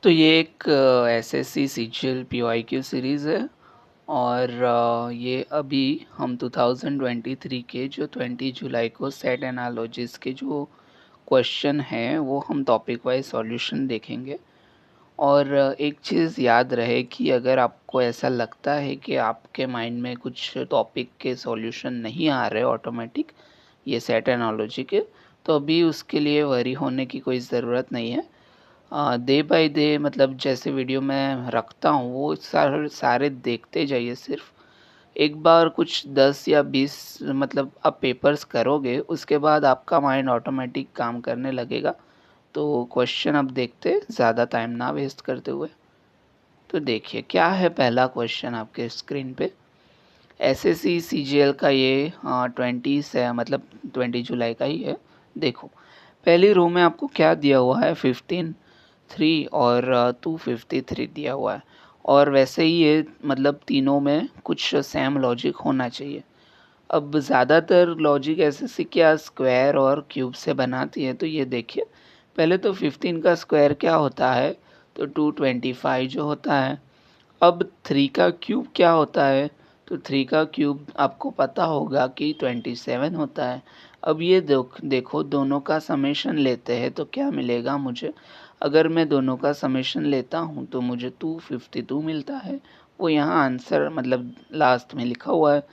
तो ये एक एसएससी सीजीएल पीवाईक्यू सीरीज़ है और ये अभी हम 2023 के जो 20 जुलाई को सेट एनालॉजिस के जो क्वेश्चन हैं वो हम टॉपिक वाइज सॉल्यूशन देखेंगे। और एक चीज़ याद रहे कि अगर आपको ऐसा लगता है कि आपके माइंड में कुछ टॉपिक के सॉल्यूशन नहीं आ रहे ऑटोमेटिक ये सेट एनालॉजी के, तो अभी उसके लिए वरी होने की कोई ज़रूरत नहीं है। डे बाय डे मतलब जैसे वीडियो मैं रखता हूँ वो सारे देखते जाइए। सिर्फ एक बार कुछ 10 या 20 मतलब आप पेपर्स करोगे उसके बाद आपका माइंड ऑटोमेटिक काम करने लगेगा। तो क्वेश्चन अब देखते ज़्यादा टाइम ना वेस्ट करते हुए। तो देखिए क्या है पहला क्वेश्चन आपके स्क्रीन पे। एसएससी सीजीएल का ये 20 से मतलब 20 जुलाई का ही है। देखो पहली रो में आपको क्या दिया हुआ है 15 3 और 253 दिया हुआ है। और वैसे ही ये मतलब तीनों में कुछ सेम लॉजिक होना चाहिए। अब ज़्यादातर लॉजिक एसएससी क्या स्क्वायर और क्यूब से बनाती है। तो ये देखिए पहले तो 15 का स्क्वायर क्या होता है, तो 225 जो होता है। अब 3 का क्यूब क्या होता है, तो 3 का क्यूब आपको पता होगा कि 27 होता है। अब ये देखो दोनों का समेशन लेते हैं तो क्या मिलेगा मुझे। अगर मैं दोनों का समेशन लेता हूँ तो मुझे 252 मिलता है। वो यहाँ आंसर मतलब लास्ट में लिखा हुआ है।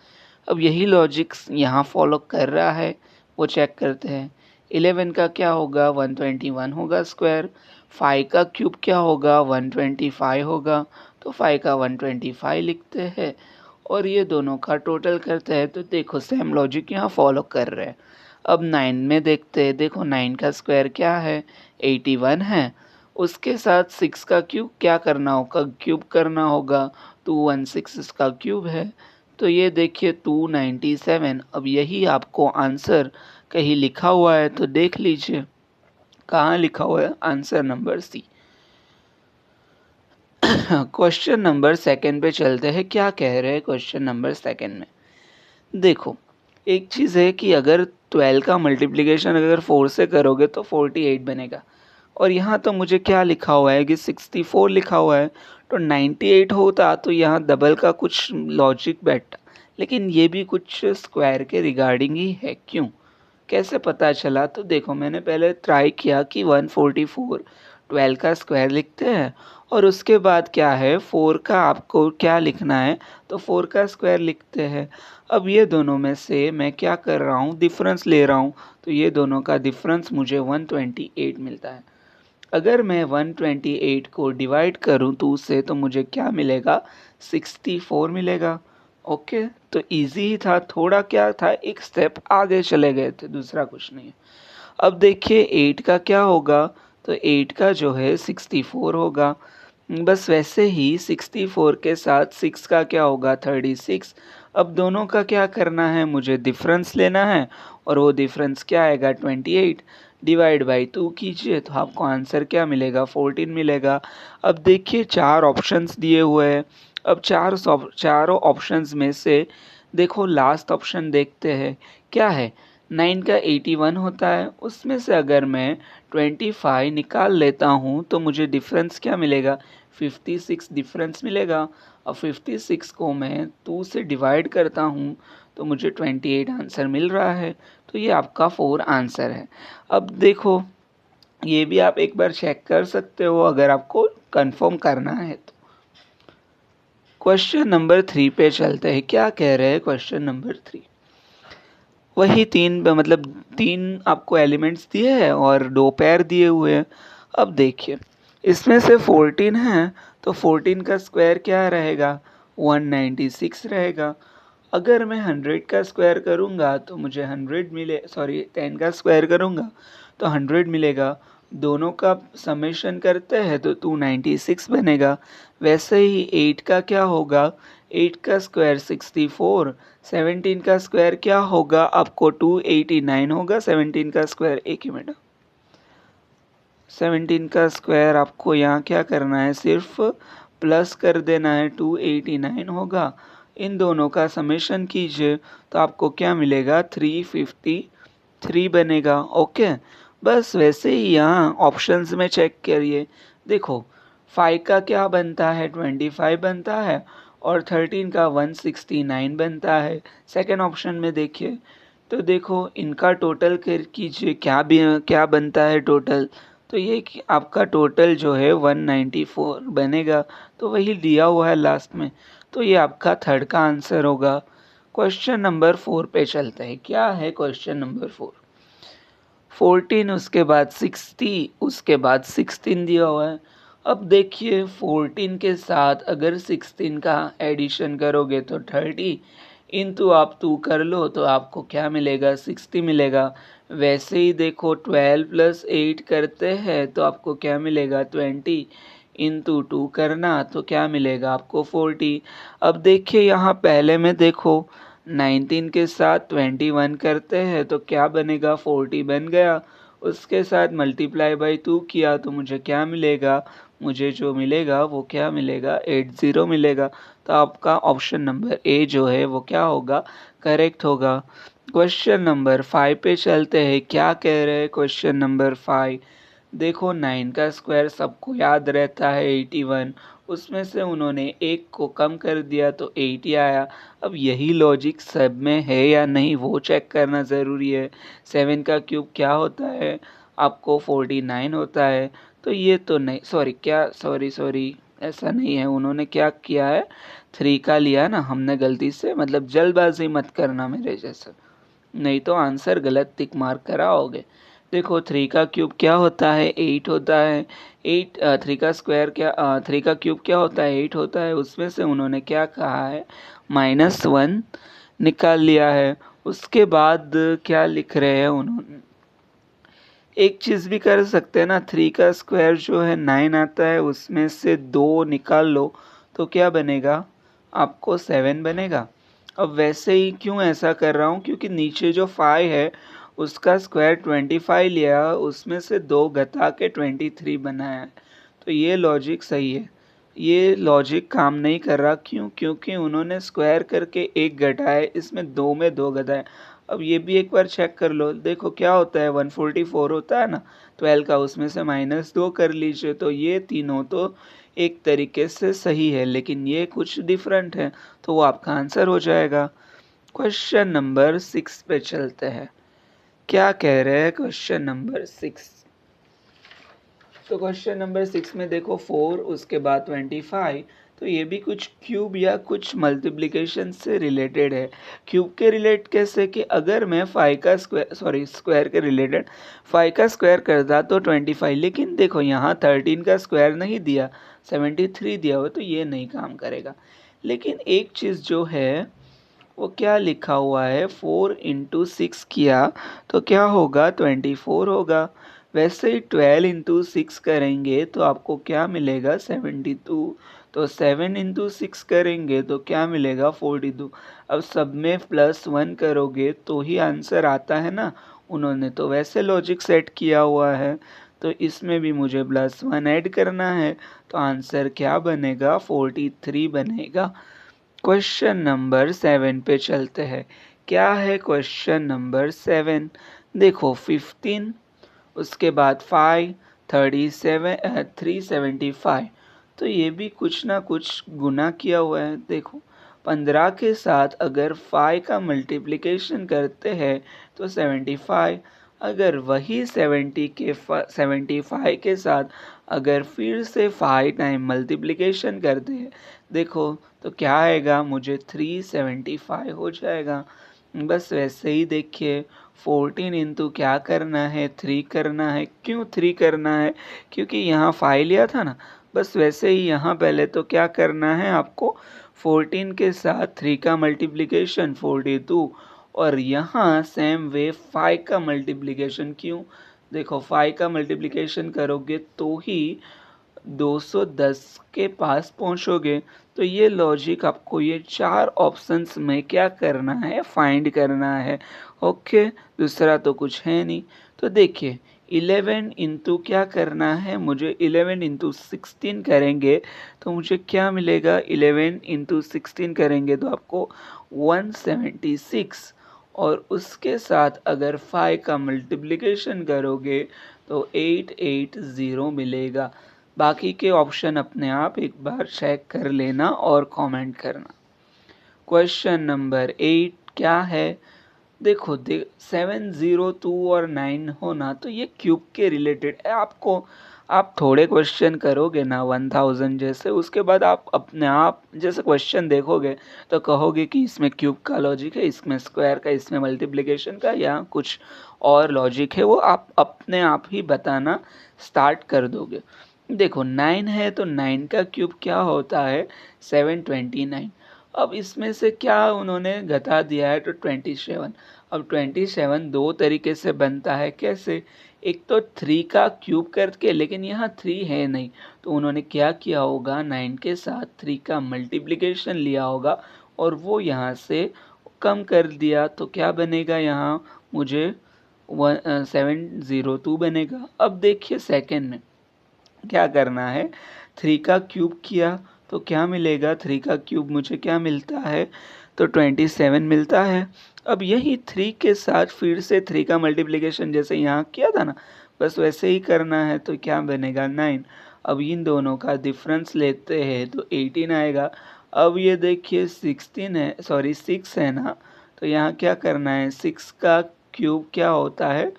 अब यही लॉजिक यहाँ फॉलो कर रहा है, वो चेक करते हैं। 11 का क्या होगा 121 होगा स्क्वायर। 5 का क्यूब क्या होगा 125 होगा, तो 5 का 125 लिखते हैं और ये दोनों का टोटल करते हैं। तो देखो सेम लॉजिक यहाँ फॉलो कर रहे हैं। अब 9 में देखते हैं। देखो 9 का स्क्वायर क्या है 81 है। उसके साथ 6 का क्यूब क्या करना होगा, क्यूब करना होगा। 216 इसका क्यूब है। तो ये देखिए 297। अब यही आपको आंसर कहीं लिखा हुआ है तो देख लीजिए कहाँ लिखा हुआ है। Answer number C. Question number second पे चलते हैं। क्या कह रहे हैं क्वेश्चन नंबर सेकंड में। देखो एक चीज़ है कि अगर 12 का मल्टीप्लिकेशन अगर 4 से करोगे तो 48 बनेगा। और यहाँ तो मुझे क्या लिखा हुआ है कि 64 लिखा हुआ है। तो 98 होता तो यहाँ डबल का कुछ लॉजिक बैठता। लेकिन ये भी कुछ स्क्वायर के रिगार्डिंग ही है। क्यों, कैसे पता चला। तो देखो मैंने पहले ट्राई किया कि 144 12 का स्क्वायर लिखते हैं और उसके बाद क्या है 4 का आपको क्या लिखना है, तो 4 का स्क्वायर लिखते हैं। अब ये दोनों में से मैं क्या कर रहा हूँ डिफरेंस ले रहा हूँ। तो ये दोनों का डिफरेंस मुझे 128 मिलता है। अगर मैं 128 को डिवाइड करूँ 2 से तो मुझे क्या मिलेगा 64 मिलेगा। ओके, तो इजी ही था। थोड़ा क्या था एक स्टेप आगे चले गए थे, दूसरा कुछ नहीं है। अब देखिए 8 का क्या होगा, तो 8 का जो है 64 होगा। बस वैसे ही 64 के साथ 6 का क्या होगा 36। अब दोनों का क्या करना है, मुझे डिफरेंस लेना है और वो डिफरेंस क्या आएगा 28। डिवाइड बाई 2 कीजिए तो आपको आंसर क्या मिलेगा 14 मिलेगा। अब देखिए 4 ऑप्शंस दिए हुए हैं। अब चारों ऑप्शंस में से देखो लास्ट ऑप्शन देखते हैं क्या है। 9 का 81 होता है, उसमें से अगर मैं 25 निकाल लेता हूँ तो मुझे डिफरेंस क्या मिलेगा 56 डिफरेंस मिलेगा। अब 56 को मैं 2 से डिवाइड करता हूँ तो मुझे 28 आंसर मिल रहा है। तो ये आपका 4 आंसर है। अब देखो ये भी आप एक बार चेक कर सकते हो अगर आपको कंफर्म करना है तो। क्वेश्चन नंबर 3 पे चलते हैं। क्या कह रहे हैं क्वेश्चन नंबर 3। वही तीन आपको एलिमेंट्स दिए हैं और 2 पेयर दिए हुए हैं। अब देखिए इसमें से 14 है तो 14 का स्क्वायर क्या रहेगा 196 रहेगा। अगर मैं 100 का स्क्वायर करूँगा तो मुझे 100 मिले, सॉरी 10 का स्क्वायर करूँगा तो 100 मिलेगा। दोनों का समेशन करते हैं तो 296 बनेगा। वैसे ही 8 का क्या होगा, 8 का स्क्वायर 64। 17 का स्क्वायर क्या होगा आपको 289 होगा। 17 का स्क्वायर एक ही मिनट, 17 का स्क्वायर आपको यहाँ क्या करना है सिर्फ प्लस कर देना है 289 होगा। इन दोनों का समेशन कीजिए तो आपको क्या मिलेगा 353 बनेगा। ओके, बस वैसे ही यहाँ ऑप्शंस में चेक करिए। देखो 5 का क्या बनता है 25 बनता है और 13 का 169 बनता है। सेकंड ऑप्शन में देखिए, तो देखो इनका टोटल कर कीजिए क्या बनता है टोटल, तो ये कि आपका टोटल जो है 194 बनेगा, तो वही दिया हुआ है लास्ट में, तो ये आपका थर्ड का आंसर होगा। क्वेश्चन नंबर 4 पे चलते हैं। क्या है क्वेश्चन नंबर 4? 14 उसके बाद 60 उसके बाद 16 दिया हुआ है। अब देखिए 14 के साथ अगर 16 का एडिशन करोगे तो 30 इंटू आप 2 कर लो तो आपको क्या मिलेगा 60 मिलेगा। वैसे ही देखो 12 प्लस 8 करते हैं तो आपको क्या मिलेगा 20 इंटू 2 करना तो क्या मिलेगा आपको 40। अब देखिए यहाँ पहले में देखो 19 के साथ 21 करते हैं तो क्या बनेगा 40 बन गया। उसके साथ मल्टीप्लाई बाई 2 किया तो मुझे क्या मिलेगा, मुझे जो मिलेगा वो क्या मिलेगा 80 मिलेगा। तो आपका ऑप्शन नंबर ए जो है वो क्या होगा, करेक्ट होगा। क्वेश्चन नंबर 5 पे चलते हैं। क्या कह रहे हैं क्वेश्चन नंबर 5? देखो 9 का स्क्वायर सबको याद रहता है 81, उसमें से उन्होंने एक को कम कर दिया तो 80 आया। अब यही लॉजिक सब में है या नहीं वो चेक करना ज़रूरी है। 7 का क्यूब क्या होता है आपको 49 होता है, तो ये तो नहीं, सॉरी ऐसा नहीं है, उन्होंने क्या किया है 3 का लिया ना, हमने गलती से, मतलब जल्दबाजी मत करना मेरे जैसा, नहीं तो आंसर गलत टिक मार्क कराओगे। देखो 3 का क्यूब क्या होता है 8 होता है। 3 का स्क्वायर क्या 3 का क्यूब क्या होता है 8 होता है, उसमें से उन्होंने क्या कहा है -1 निकाल लिया है। उसके बाद क्या लिख रहे हैं उन्होंने, एक चीज़ भी कर सकते हैं ना, 3 का स्क्वायर जो है 9 आता है, उसमें से 2 निकाल लो तो क्या बनेगा आपको 7 बनेगा। अब वैसे ही क्यों ऐसा कर रहा हूँ, क्योंकि नीचे जो 5 है उसका स्क्वायर 25 लिया, उसमें से 2 घटा के 23 बनाया है, तो ये लॉजिक सही है। ये लॉजिक काम नहीं कर रहा, क्यों? क्योंकि उन्होंने स्क्वायर करके 1 घटाया, इसमें 2 में 2 घटाया। अब ये भी एक बार चेक कर लो, देखो क्या होता है 144 होता है ना 12 का, उसमें से -2 कर लीजिए, तो ये तीनों तो एक तरीके से सही है, लेकिन ये कुछ डिफरेंट है, तो वो आपका आंसर हो जाएगा। क्वेश्चन नंबर 6 पे चलते हैं। क्या कह रहे हैं क्वेश्चन नंबर 6? तो क्वेश्चन नंबर 6 में देखो 4 उसके बाद 25, तो ये भी कुछ क्यूब या कुछ मल्टीप्लिकेशन से रिलेटेड है। क्यूब के रिलेट कैसे, कि अगर मैं 5 का स्क्वायर के रिलेटेड 5 का स्क्वायर करता तो 25, लेकिन देखो यहाँ 13 का स्क्वायर नहीं दिया, 73 दिया हुआ, तो ये नहीं काम करेगा। लेकिन एक चीज़ जो है वो क्या लिखा हुआ है 4 इंटू 6 किया तो क्या होगा 24 होगा। वैसे ही 12 इंटू 6 करेंगे तो आपको क्या मिलेगा 72, तो 7 इंटू 6 करेंगे तो क्या मिलेगा 42। अब सब में +1 करोगे तो ही आंसर आता है ना, उन्होंने तो वैसे लॉजिक सेट किया हुआ है, तो इसमें भी मुझे +1 ऐड करना है, तो आंसर क्या बनेगा 43 बनेगा। क्वेश्चन नंबर 7 पे चलते हैं। क्या है क्वेश्चन नंबर 7? देखो 15 उसके बाद 5 375, तो ये भी कुछ ना कुछ गुना किया हुआ है। देखो 15 के साथ अगर 5 का मल्टीप्लिकेशन करते हैं तो 75, अगर वही 75 के साथ अगर फिर से 5 टाइम मल्टीप्लिकेशन करते हैं, देखो तो क्या आएगा, मुझे 375 हो जाएगा। बस वैसे ही देखिए 14 इंटू क्या करना है 3 करना है। क्यों 3 करना है, क्योंकि यहाँ 5 लिया था ना, बस वैसे ही यहाँ पहले तो क्या करना है आपको 14 के साथ 3 का मल्टीप्लिकेशन 42, और यहाँ सेम वे 5 का मल्टीप्लिकेशन। क्यों? देखो 5 का मल्टीप्लिकेशन करोगे तो ही 210 के पास पहुंचोगे। तो ये लॉजिक आपको ये 4 ऑप्शंस में क्या करना है, फाइंड करना है। ओके, दूसरा तो कुछ है नहीं। तो देखिए 11 इंटू क्या करना है, मुझे 11 इंटू 16 करेंगे तो मुझे क्या मिलेगा, 11 इंटू 16 करेंगे तो आपको 176, और उसके साथ अगर 5 का मल्टीप्लिकेशन करोगे तो 880 मिलेगा। बाकी के ऑप्शन अपने आप एक बार चेक कर लेना और कमेंट करना। क्वेश्चन नंबर 8 क्या है? देखो 702 और 9 हो ना, तो ये क्यूब के रिलेटेड है। आप थोड़े क्वेश्चन करोगे ना 1000 जैसे, उसके बाद आप अपने आप जैसे क्वेश्चन देखोगे तो कहोगे कि इसमें क्यूब का लॉजिक है, इसमें स्क्वायर का, इसमें मल्टीप्लिकेशन का, या कुछ और लॉजिक है, वो आप अपने आप ही बताना स्टार्ट कर दोगे। देखो 9 है तो 9 का क्यूब क्या होता है? 729। अब इसमें से क्या उन्होंने घटा दिया है तो 27। अब 27 दो तरीके से बनता है। कैसे? एक तो 3 का क्यूब करके, लेकिन यहाँ 3 है नहीं, तो उन्होंने क्या किया होगा, 9 के साथ 3 का मल्टीप्लिकेशन लिया होगा और वो यहाँ से कम कर दिया, तो क्या बनेगा यहाँ मुझे 702 बनेगा। अब देखिए सेकेंड में क्या करना है, 3 का क्यूब किया तो क्या मिलेगा, 3 का क्यूब मुझे क्या मिलता है, तो 27 मिलता है। अब यही 3 के साथ फिर से 3 का मल्टीप्लिकेशन जैसे यहाँ किया था ना, बस वैसे ही करना है, तो क्या बनेगा 9। अब इन दोनों का डिफरेंस लेते हैं तो 18 आएगा। अब ये देखिए 16 है, सॉरी 6 है ना, तो यहाँ क्या करना है, 6 का क्यूब क्या होता है,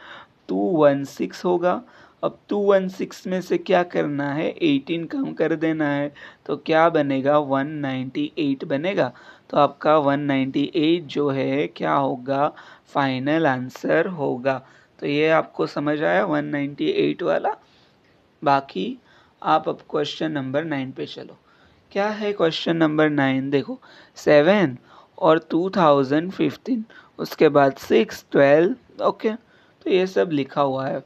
216 होगा। अब 216 में से क्या करना है, 18 कम कर देना है, तो क्या बनेगा 198 बनेगा। तो आपका 198 जो है क्या होगा, फाइनल आंसर होगा। तो ये आपको समझ आया 198 वाला। बाकी आप अब क्वेश्चन नंबर 9 पे चलो। क्या है क्वेश्चन नंबर 9? देखो 7 और 2015, उसके बाद 6, 12, ओके, तो ये सब लिखा हुआ है।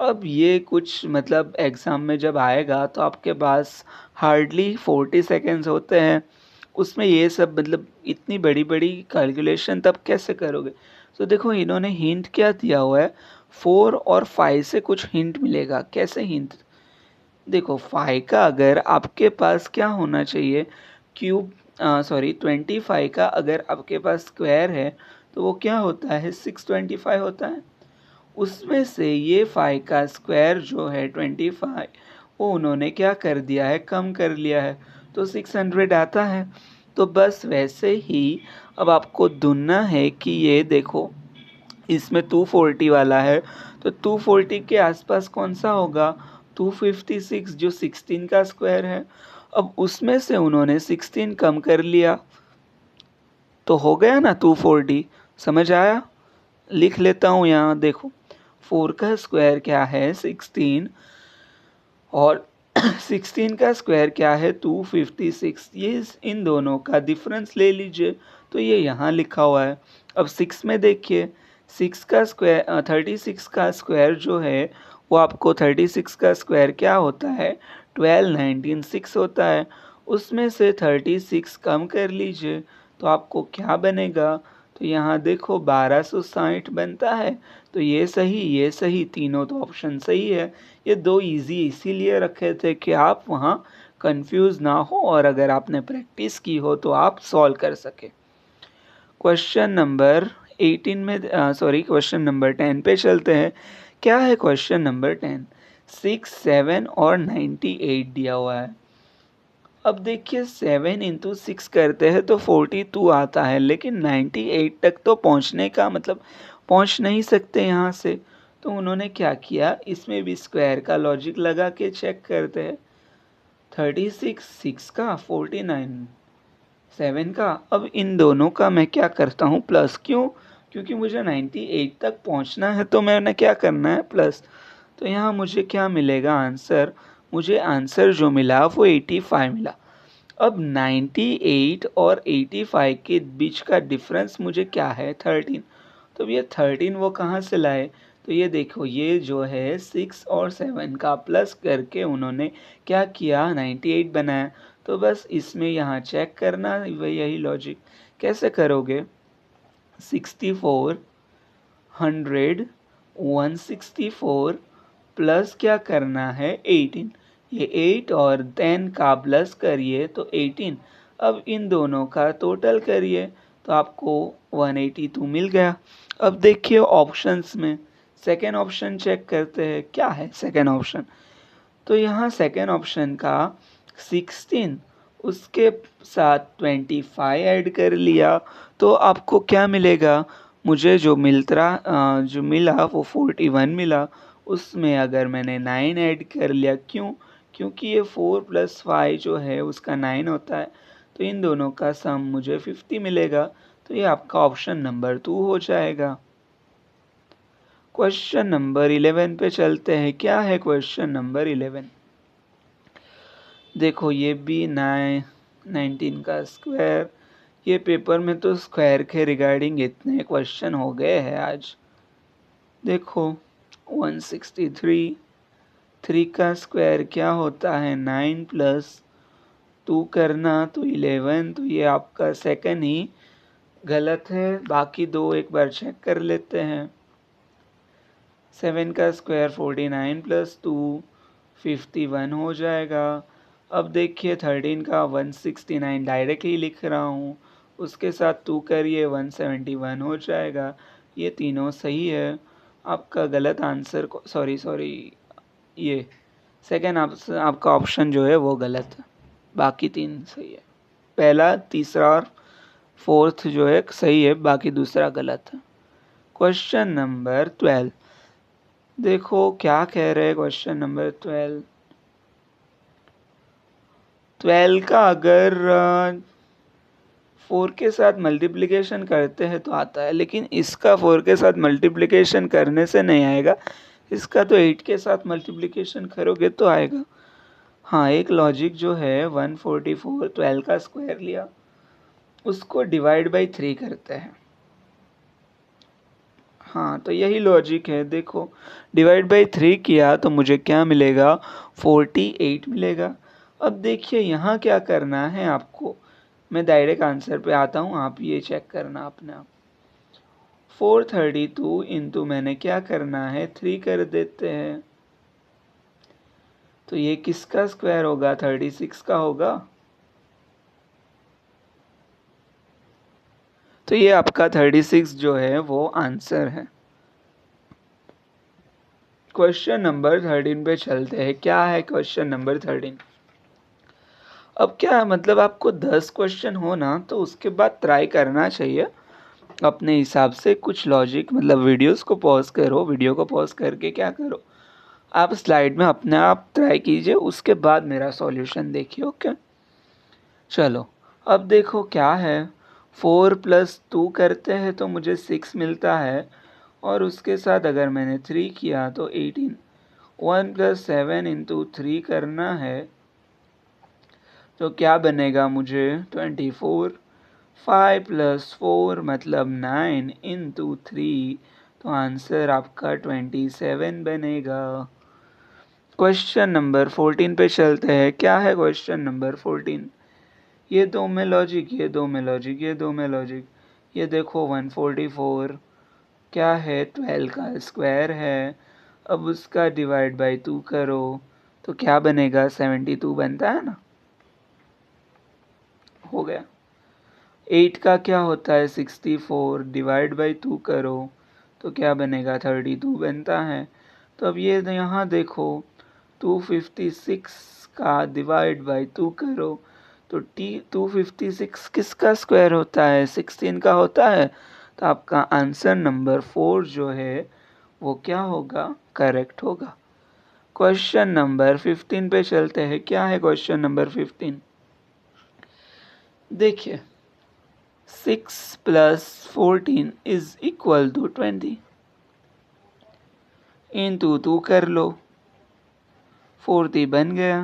अब ये कुछ मतलब एग्ज़ाम में जब आएगा तो आपके पास हार्डली 40 सेकेंड्स होते हैं, उसमें ये सब मतलब इतनी बड़ी बड़ी कैलकुलेशन तब कैसे करोगे? तो देखो इन्होंने हिंट क्या दिया हुआ है, 4 और 5 से कुछ हिंट मिलेगा। कैसे हिंट? देखो 5 का अगर आपके पास क्या होना चाहिए, क्यूब, सॉरी 25 का अगर आपके पास स्क्वायर है तो वो क्या होता है, 625 होता है। उसमें से ये 5 का स्क्वायर जो है 25, वो उन्होंने क्या कर दिया है, कम कर लिया है, तो 600 आता है। तो बस वैसे ही अब आपको ढूंढना है कि ये देखो इसमें 240 वाला है, तो 240 के आसपास कौन सा होगा, 256 जो 16 का स्क्वायर है। अब उसमें से उन्होंने 16 कम कर लिया तो हो गया ना 240। समझ आया? लिख लेता हूँ यहाँ, देखो 4 का स्क्वायर क्या है 16, और 16 का स्क्वायर क्या है 256। ये इन दोनों का डिफरेंस ले लीजिए, तो ये यहाँ लिखा हुआ है। अब 6 में देखिए, 6 का स्क्वायर 36 का स्क्वायर जो है वो आपको 36 का स्क्वायर क्या होता है, 12, 19, 6 होता है। उसमें से 36 कम कर लीजिए तो आपको क्या बनेगा, तो यहाँ देखो 1260 बनता है। तो ये सही, तीनों तो ऑप्शन सही है। ये दो इजी इसीलिए रखे थे कि आप वहाँ कंफ्यूज ना हो और अगर आपने प्रैक्टिस की हो तो आप सॉल्व कर सके। क्वेश्चन नंबर 18 में सॉरी क्वेश्चन नंबर 10 पे चलते हैं। क्या है क्वेश्चन नंबर 10? 6, 7 और 98 दिया हुआ है। अब देखिए 7 इंटू 6 करते हैं तो 42 आता है, लेकिन 98 तक तो पहुंचने का मतलब पहुंच नहीं सकते यहाँ से। तो उन्होंने क्या किया, इसमें भी स्क्वायर का लॉजिक लगा के चेक करते हैं। 36 6 का, 49 7 का। अब इन दोनों का मैं क्या करता हूँ, प्लस। क्यों? क्योंकि मुझे 98 तक पहुँचना है, तो मैंने क्या करना है, प्लस। तो यहाँ मुझे क्या मिलेगा आंसर, मुझे आंसर जो मिला वो 85 मिला। अब 98 और 85 के बीच का डिफरेंस मुझे क्या है, 13। तो ये 13 वो कहाँ से लाए, तो ये देखो ये जो है 6 और 7 का प्लस करके उन्होंने क्या किया, 98 बनाया। तो बस इसमें यहाँ चेक करना, वही यही लॉजिक। कैसे करोगे, 64, 100, 164 प्लस क्या करना है 18, ये 8 और 10 का प्लस करिए तो 18। अब इन दोनों का टोटल करिए तो आपको 182 मिल गया। अब देखिए ऑप्शंस में सेकेंड ऑप्शन चेक करते हैं, क्या है सेकेंड ऑप्शन। तो यहाँ सेकेंड ऑप्शन का 16 उसके साथ 25 ऐड कर लिया तो आपको क्या मिलेगा? मुझे जो मिला वो 41 मिला। उसमें अगर मैंने 9 ऐड कर लिया, क्यों? क्योंकि ये 4 + 5 जो है उसका 9 होता है, तो इन दोनों का सम मुझे 50 मिलेगा। तो ये आपका ऑप्शन नंबर 2 हो जाएगा। क्वेश्चन नंबर 11 पे चलते हैं। क्या है क्वेश्चन नंबर 11? देखो ये भी 19 का स्क्वायर। ये पेपर में तो स्क्वायर के रिगार्डिंग इतने क्वेश्चन हो गए हैं आज। देखो 163, 3 का स्क्वायर क्या होता है? 9 + 2 करना तो 11। तो ये आपका सेकंड ही गलत है। बाकी दो एक बार चेक कर लेते हैं। 7 का स्क्वायर 49 + 2 51 हो जाएगा। अब देखिए 13 का 169 डायरेक्टली लिख रहा हूँ, उसके साथ 2 करिए 171 हो जाएगा। ये तीनों सही है। आपका गलत आंसर सॉरी ये सेकंड आपका ऑप्शन जो है वो गलत है। बाकी तीन सही है। पहला, तीसरा और फोर्थ जो है सही है, बाकी दूसरा गलत है। क्वेश्चन नंबर 12 देखो क्या कह रहे हैं। क्वेश्चन नंबर 12 का अगर 4 के साथ मल्टीप्लिकेशन करते हैं तो आता है, लेकिन इसका 4 के साथ मल्टीप्लिकेशन करने से नहीं आएगा। इसका तो 8 के साथ मल्टीप्लिकेशन करोगे तो आएगा। हाँ, एक लॉजिक जो है 144 12 का स्क्वायर लिया, उसको डिवाइड बाई 3 करते हैं। हाँ, तो यही लॉजिक है। देखो डिवाइड बाई 3 किया तो मुझे क्या मिलेगा? 48 मिलेगा। अब देखिए यहाँ क्या करना है आपको। मैं डायरेक्ट आंसर पे आता हूँ, आप ये चेक करना अपने आप। 432 इंटू मैंने क्या करना है 3 कर देते हैं। तो ये किसका स्क्वायर होगा? 36 का होगा। तो ये आपका 36 जो है वो आंसर है। क्वेश्चन नंबर 13 पे चलते हैं। क्या है क्वेश्चन नंबर 13? अब क्या मतलब आपको 10 क्वेश्चन हो ना, तो उसके बाद ट्राई करना चाहिए अपने हिसाब से कुछ लॉजिक, मतलब वीडियोस को पॉज करो, वीडियो को पॉज करके क्या करो, आप स्लाइड में अपने आप ट्राई कीजिए, उसके बाद मेरा सॉल्यूशन देखिए। ओके, चलो अब देखो क्या है। 4 + 2 करते हैं तो मुझे 6 मिलता है, और उसके साथ अगर मैंने 3 किया तो 18। 1 + 7 इंटू 3 करना है तो क्या बनेगा? मुझे 24। 5 + 4 मतलब 9 इंटू 3, तो आंसर आपका 27 बनेगा। क्वेश्चन नंबर 14 पे चलते हैं। क्या है क्वेश्चन नंबर 14? ये दो में लॉजिक, ये दो में लॉजिक, ये दो में लॉजिक। ये देखो 144 क्या है? 12 का स्क्वायर है। अब उसका डिवाइड बाई 2 करो तो क्या बनेगा? 72 बनता है ना। हो गया। 8 का क्या होता है? 64 डिवाइड बाई 2 करो तो क्या बनेगा? 32 बनता है। तो अब ये यहाँ देखो 256 का डिवाइड बाई 2 करो तो 256 किसका स्क्वायर होता है? 16 का होता है। तो आपका आंसर नंबर 4 जो है वो क्या होगा? करेक्ट होगा। क्वेश्चन नंबर 15 पे चलते हैं। क्या है क्वेश्चन नंबर 15? देखिए 6 + 14 इज इक्वल टू 20 इंटू 2 कर लो, 40 बन गया।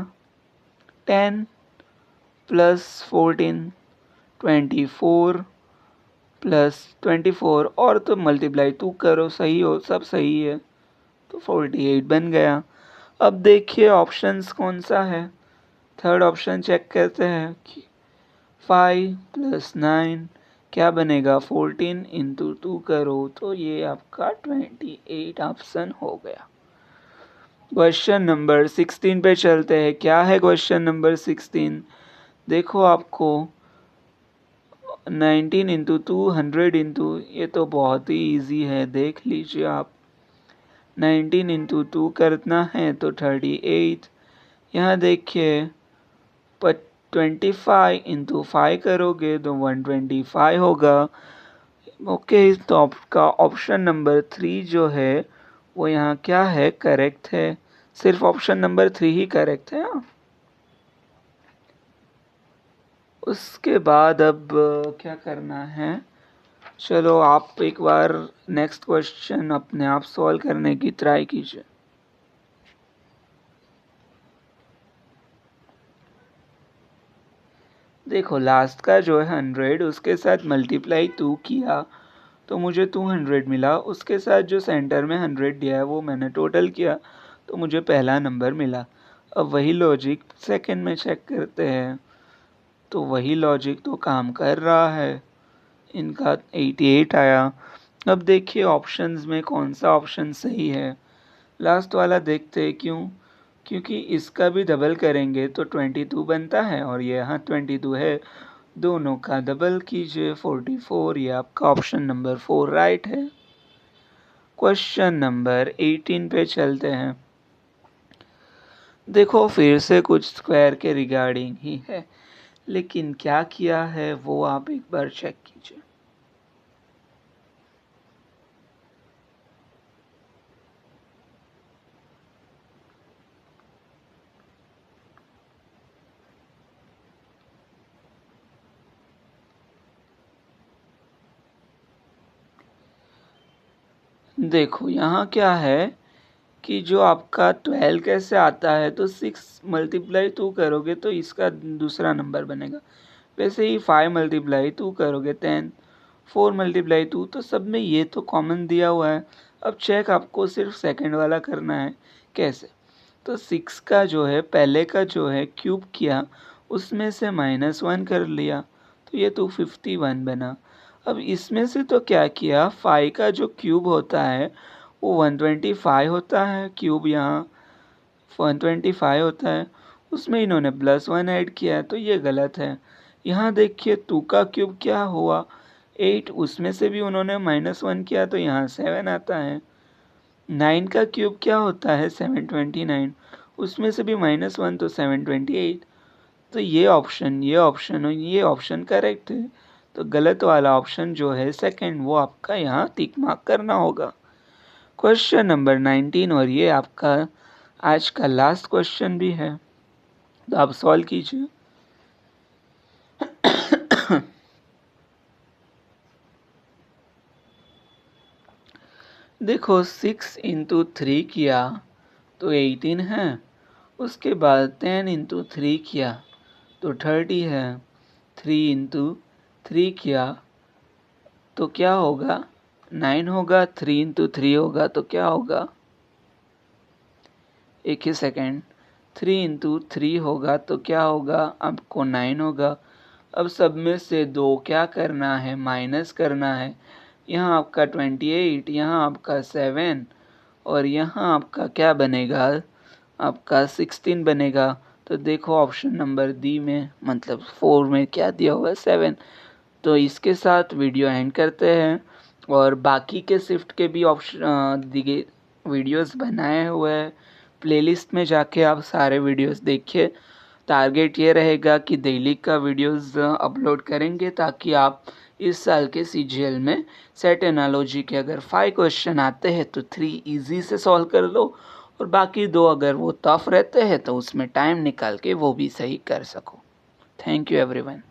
10 + 14 24 + 24 और तो मल्टीप्लाई 2 करो, सही हो, सब सही है, तो 48 बन गया। अब देखिए ऑप्शंस कौन सा है। थर्ड ऑप्शन चेक करते हैं कि 5 + 9 क्या बनेगा? 14 इंटू 2 करो तो ये आपका 28 ऑप्शन हो गया। क्वेश्चन नंबर 16 पे चलते हैं। क्या है क्वेश्चन नंबर 16? देखो आपको 19 इंटू 2 100 इंटू, ये तो बहुत ही इजी है, देख लीजिए आप। 19 इंटू 2 करना है तो 38, यहाँ देखिए 25 इंटू 5 करोगे तो 125 होगा। ओके, तो आपका ऑप्शन नंबर 3 जो है वो यहाँ क्या है, करेक्ट है। सिर्फ ऑप्शन नंबर 3 ही करेक्ट है। उसके बाद अब क्या करना है, चलो आप एक बार नेक्स्ट क्वेश्चन अपने आप सॉल्व करने की ट्राई कीजिए। देखो लास्ट का जो है 100, उसके साथ मल्टीप्लाई 2 किया तो मुझे 200 मिला। उसके साथ जो सेंटर में 100 दिया है वो मैंने टोटल किया तो मुझे पहला नंबर मिला। अब वही लॉजिक सेकंड में चेक करते हैं, तो वही लॉजिक तो काम कर रहा है। इनका 88 आया। अब देखिए ऑप्शंस में कौन सा ऑप्शन सही है। लास्ट वाला देखते हैं, क्यों, क्योंकि इसका भी डबल करेंगे तो 22 बनता है और ये यहाँ 22 है। दोनों का डबल कीजिए 44। ये आपका ऑप्शन नंबर 4 राइट है। क्वेश्चन नंबर 18 पे चलते हैं। देखो फिर से कुछ स्क्वायर के रिगार्डिंग ही है, लेकिन क्या किया है वो आप एक बार चेक कीजिए। देखो यहाँ क्या है कि जो आपका 12 कैसे आता है, तो 6 मल्टीप्लाई 2 करोगे तो इसका दूसरा नंबर बनेगा। वैसे ही 5 मल्टीप्लाई 2 करोगे 10, 4 मल्टीप्लाई 2, तो सब में ये तो कॉमन दिया हुआ है। अब चेक आपको सिर्फ सेकंड वाला करना है। कैसे, तो 6 का जो है पहले का जो है क्यूब किया, उसमें से -1 कर लिया तो ये 251 बना। अब इसमें से तो क्या किया, 5 का जो क्यूब होता है वो 125 होता है, क्यूब यहाँ 125 होता है, उसमें इन्होंने +1 ऐड किया है तो ये गलत है। यहाँ देखिए 2 का क्यूब क्या हुआ 8, उसमें से भी उन्होंने -1 किया तो यहाँ 7 आता है। 9 का क्यूब क्या होता है 729, उसमें से भी -1 तो 728। तो ये ऑप्शन और ये ऑप्शन करेक्ट है। तो गलत वाला ऑप्शन जो है सेकंड, वो आपका यहाँ टिक मार्क करना होगा। क्वेश्चन नंबर 19, और ये आपका आज का लास्ट क्वेश्चन भी है, तो आप सॉल्व कीजिए। देखो 6 इंटू 3 किया तो 18 है। उसके बाद 10 इंटू 3 किया तो 30 है। 3 इंटू 3 किया तो क्या होगा, 9 होगा। 3 इंटू 3 होगा तो क्या होगा, एक ही सेकेंड, 3 इंटू 3 होगा तो क्या होगा, आपको 9 होगा। अब सब में से 2 क्या करना है, माइनस करना है। यहाँ आपका 28, यहाँ आपका 7 और यहाँ आपका क्या बनेगा, आपका 16 बनेगा। तो देखो ऑप्शन नंबर डी में, मतलब 4 में क्या दिया हुआ है, 7। तो इसके साथ वीडियो एंड करते हैं, और बाकी के शिफ्ट के भी ऑप्शन दिए वीडियोस बनाए हुए हैं। प्लेलिस्ट में जाके आप सारे वीडियोस देखिए। टारगेट ये रहेगा कि डेली का वीडियोस अपलोड करेंगे, ताकि आप इस साल के सीजीएल में सेट एनालॉजी के अगर 5 क्वेश्चन आते हैं तो 3 इजी से सॉल्व कर लो, और बाकी 2 अगर वो टफ रहते हैं तो उसमें टाइम निकाल के वो भी सही कर सको। Thank you everyone.